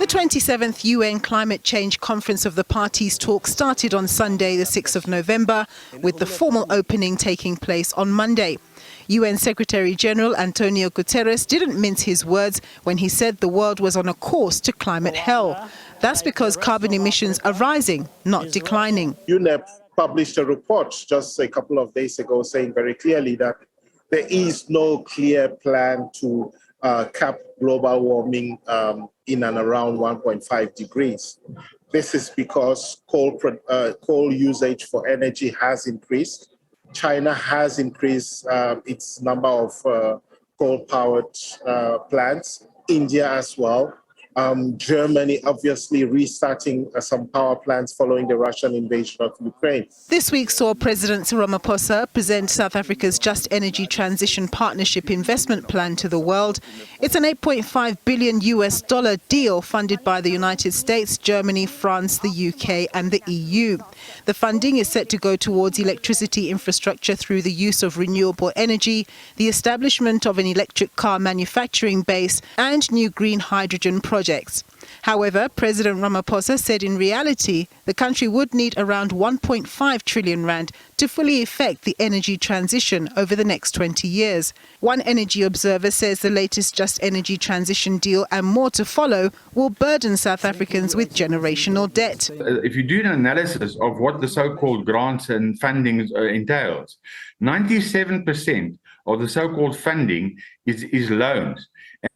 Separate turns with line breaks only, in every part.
The 27th UN Climate Change Conference of the Parties talk started on Sunday, the 6th of November, with the formal opening taking place on Monday. UN Secretary-General Antonio Guterres didn't mince his words when he said the world was on a course to climate hell. That's because carbon emissions are rising, not declining.
UNEP published a report just a couple of days ago saying very clearly that there is no clear plan to cap global warming in and around 1.5 degrees. This is because coal usage for energy has increased. China has increased its number of coal-powered plants, India as well. Germany obviously restarting some power plants following the Russian invasion of Ukraine.
This week saw President Ramaphosa present South Africa's Just Energy Transition Partnership Investment Plan to the world. It's an $8.5 billion deal funded by the United States, Germany, France, the UK and the EU. The funding is set to go towards electricity infrastructure through the use of renewable energy, the establishment of an electric car manufacturing base and new green hydrogen projects. However, President Ramaphosa said in reality, the country would need around 1.5 trillion rand to fully effect the energy transition over the next 20 years. One energy observer says the latest Just Energy Transition deal and more to follow will burden South Africans with generational debt.
If you do an analysis of what the so-called grants and funding entails, 97% of the so-called funding is loans.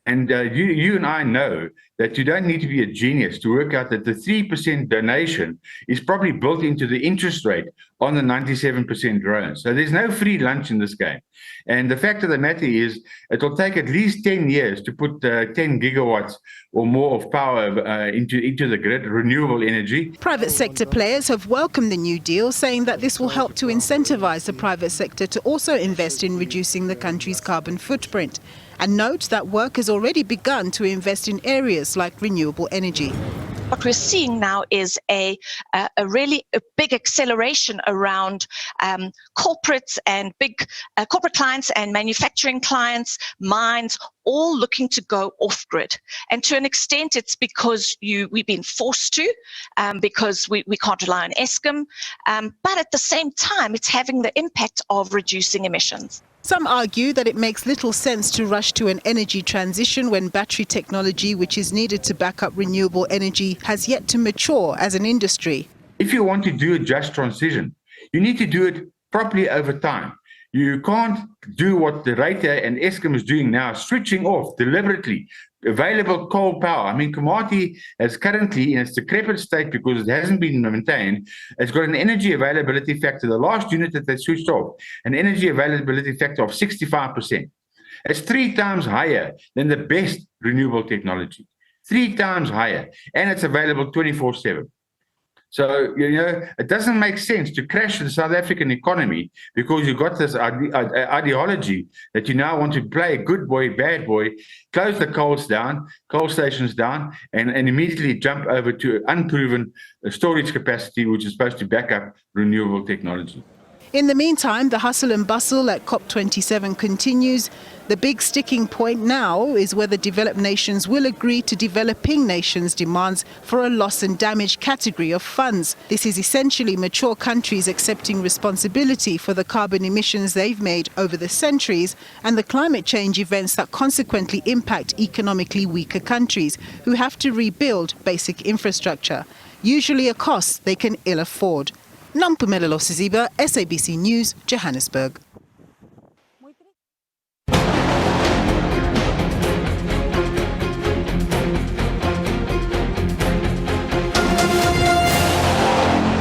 And you and I know that you don't need to be a genius to work out that the 3% donation is probably built into the interest rate on the 97% loans. So there's no free lunch in this game. And the fact of the matter is it will take at least 10 years to put 10 gigawatts or more of power into the grid, renewable energy.
Private sector players have welcomed the new deal, saying that this will help to incentivize the private sector to also invest in reducing the country's carbon footprint. And note that work has already begun to invest in areas like renewable energy.
What we're seeing now is a really big acceleration around corporates and big corporate clients and manufacturing clients, mines, all looking to go off-grid. And to an extent, it's because we've been forced to, because we can't rely on Eskom. But at the same time, it's having the impact of reducing emissions.
Some argue that it makes little sense to rush to an energy transition when battery technology, which is needed to back up renewable energy, has yet to mature as an industry.
If you want to do a just transition, you need to do it properly over time. You can't do what the Rater and Eskom is doing now, switching off deliberately available coal power. I mean, Komati is currently in its decrepit state because it hasn't been maintained. It's got an energy availability factor, the last unit that they switched off, an energy availability factor of 65%. It's 3 times higher than the best renewable technology, 3 times higher, and it's available 24/7. So, it doesn't make sense to crash the South African economy because you've got this ideology that you now want to play good boy, bad boy, close the coal stations down, and immediately jump over to unproven storage capacity, which is supposed to back up renewable technology.
In the meantime, the hustle and bustle at COP27 continues. The big sticking point now is whether developed nations will agree to developing nations' demands for a loss and damage category of funds. This is essentially mature countries accepting responsibility for the carbon emissions they've made over the centuries and the climate change events that consequently impact economically weaker countries who have to rebuild basic infrastructure, usually a cost they can ill afford. Nompumelelo Siziba, SABC News, Johannesburg.